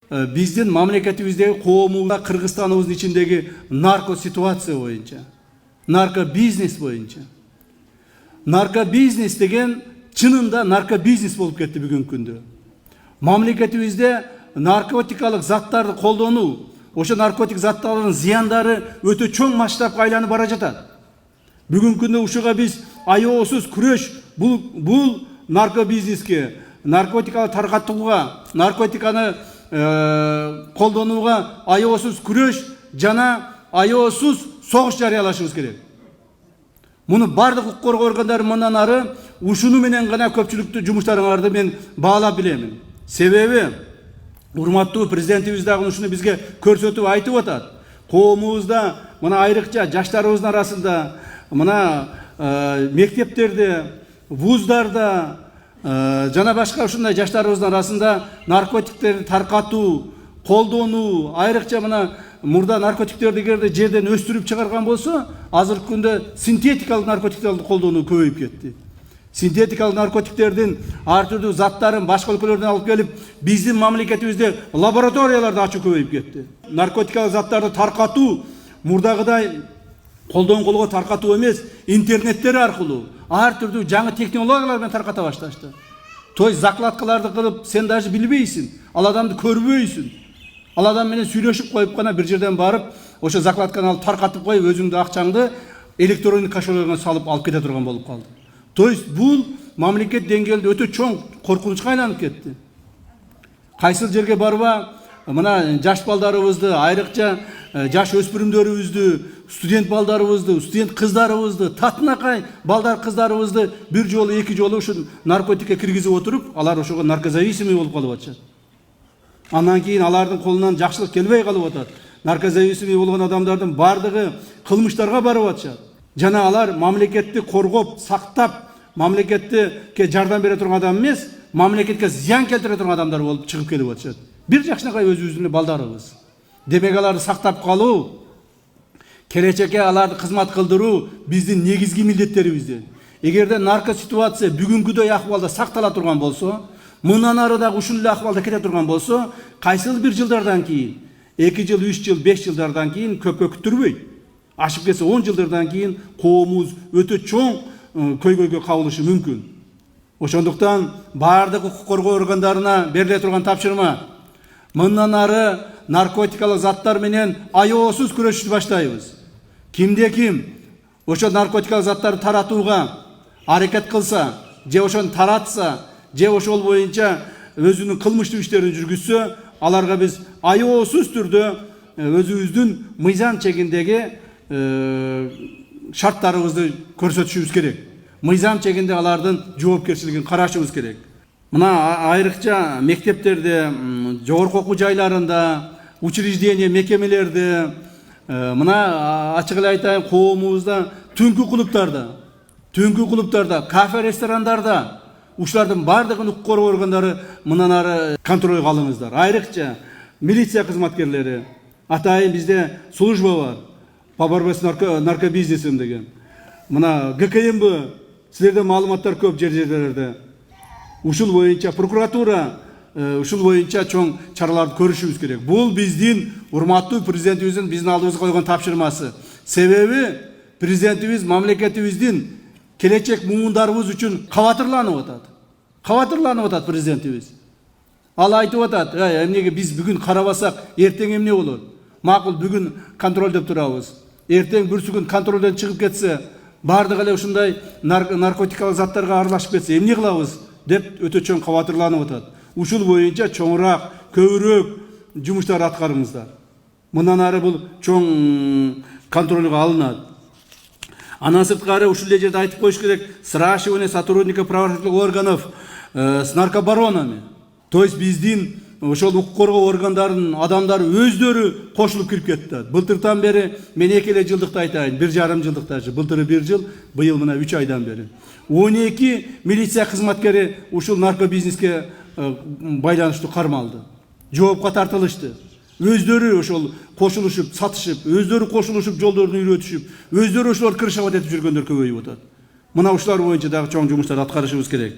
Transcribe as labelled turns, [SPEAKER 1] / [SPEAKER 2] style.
[SPEAKER 1] биздин мамлекетибиздеги коомубузда Кыргызстаныбыздын ичиндеги нарко ситуация боюнча, нарко бизнес боюнча. Нарко бизнес деген чынында нарко бизнес болуп кетти бүгүнкү күндө. Мамлекетибизде наркотикалык заттарды колдонуу, ошо наркотик заттардын зыяндары өтө чоң масштабка айланып бара жатат. Бүгүнкү күндө ушуга биз аеосуз күрөш, бул нарко бизнеске, наркотиканы таркатууга, наркотиканы колдонууга аеосуз күрөш жана аеосуз согуш жарыялашыбыз керек. Муну бардык укук коргоо органдары мындан ары ушуну менен гана көпчүлүктүү жумуштарыңарды мен баалап билемин. Себеби урматтуу президентибиз дагы ушуну бизге көрсөтүп айтып атат. Коомубузда мына айрыкча жаштарыбыздын арасында, мына мектептерде, вуздарда жана башка ушундай жаштарыбыздын арасында наркотиктерди таркатуу, колдонуу, айрыкча мына мурда наркотиктерди эгерде жерден өстүрүп чыгарган болсо, азыркы күндө синтетикалык наркотиктерди колдонуу көбөйүп кетти. Синтетикалык наркотиктердин ар түрдүү заттарын башка өлкөлөрдөн алып келип, биздин мамлекетибизде лабораторияларды ачуу көбөйүп кетти. Наркотикалык заттарды таркатуу мурдагыдай колдон колго таркатуу эмес, интернеттер аркылуу ар түрдүү жаңы технологиялар менен тарката башташты. Той закладкаларды кылып, сен даже билбейсиң, ал адамды көрбөйсүң. Ал адам менен сүйлөшүп коюп гана бир жерден барып, ошо закладканы алып таркатып коюп, өзүңдү акчаңды электрондук кошелегиңе салып алып кете турган болуп калды. То есть бул мамлекет деңгээлде өтө чоң коркунучка айланып кетти. Кайсыл жерге барба, мына жаш балдарыбызды, айрыкча жаш өспүрүмдөрүбүздү, студент балдарыбызды, студент кыздарыбызды, татынакай балдар кыздарыбызды бир жолу, эки жолу ушу наркотикке киргизип отуруп, алар ошого наркозависимый болуп калып атышат. Андан кийин алардын колунан жакшылык келбей калып атат. Наркозависимый болгон адамдардын бардыгы кылмыштарга барып атышат. Жана алар мамлекетти коргоп, сактап, мамлекетке жардам бере турган адам эмес, мамлекетке зыян келтире турган адамдар болуп чыгып келип атышат. Бир жакшынакай өзүбүздүн балдарыбыз. Демек аларды сактап калуу, келечекке аларды кызмат кылдыруу биздин негизги милдеттерибизден. Эгерде нарко ситуация бүгүнкүдөй акыбалда сактала турган болсо, мындан ары дагы ушул эле акыбалда кете турган болсо, кайсыл бир жылдардан кийин, 2 жыл, 3 жыл, 5 жылдардан кийин көпкө күттүрбөй, ашып кетсе 10 жылдардан кийин коомубуз өтө чоң көйгөйгө кабылышы мүмкүн. Ошондуктан бардык укук коргоо органдарына бериле турган тапшырма, мындан ары наркотикалык заттар менен аеосуз күрөшүп баштайбыз. Кимде ким ошо наркотикалык заттарды таратууга аракет кылса, же ошону таратса, же ошол боюнча өзүнүн кылмыштуу иштерин жүргүзсө, аларга биз аеосуз түрдө өзүбүздүн мыйзам чегиндеги шарттарыбызды көрсөтүшүбүз керек. Мыйзам чегинде алардын жоопкерчилигин карашыбыз керек. Мына айрыкча мектептерде, жогорку окуу жайларында, учреждение, мекемелерде, мына ачык эле айтайын, коомубузда түнкү клубтарда, кафе, ресторандарда ушулардын бардыгын укук коргоо органдары мындан ары контролго алыңыздар. Айрыкча милиция кызматкерлери, атайын бизде служба бар, по борьбе с наркобизнесом деген. Мына ГКМБ, силерде маалыматтар көп жерлерде. Ушул боюнча прокуратура, ушул боюнча чоң чараларды көрүшүбүз керек. Бул биздин урматтуу президентибиздин биздин алдыбызга койгон тапшырмасы. Себеби президентибиз мамлекетибиздин келечек муундарыбыз үчүн кабатырланып атат. Кабатырланып атат президентибиз. Ал айтып атат, эмнеге биз бүгүн карабасак, эртең эмне болот? Макул бүгүн контролдоп турабыз. Эртең бүрсүгүн контролдон чыгып кетсе, бардык эле ушундай наркотикалык заттарга аралашып кетсе, эмне кылабыз деп өтө чоң кабатырланып атат. Ушул боюнча чоңураак, көбүрөөк жумуштар аткарыңыздар. Мындан ары бул чоң контролго алынат. Андан сырткары ушул жерде айтып коюш керек, сращивание сотрудников правоохранительных органов с наркобаронами. То есть биздин ошол укук коргоо органдарынын адамдары өздөрү кошулуп кирип кетти. Былтыртан бери мен 2 эле жылдыкты айтайын, 1,5 жылдыкта, былтыры 1 жыл, быйыл мына 3 айдан бери. 12 милиция кызматкери ушул наркобизнеске байланыштуу кармалды. Жоопко тартылышты. Өздөрү ошол кошулушуп, сатышып, өздөрү кошулушуп, жолдорду үйрөтүшүп, өздөрү ошолор кырышабат этип жүргөндөр көбөйүп атат. Мына ушулар боюнча дагы чоң жумуштар аткарышыбыз керек.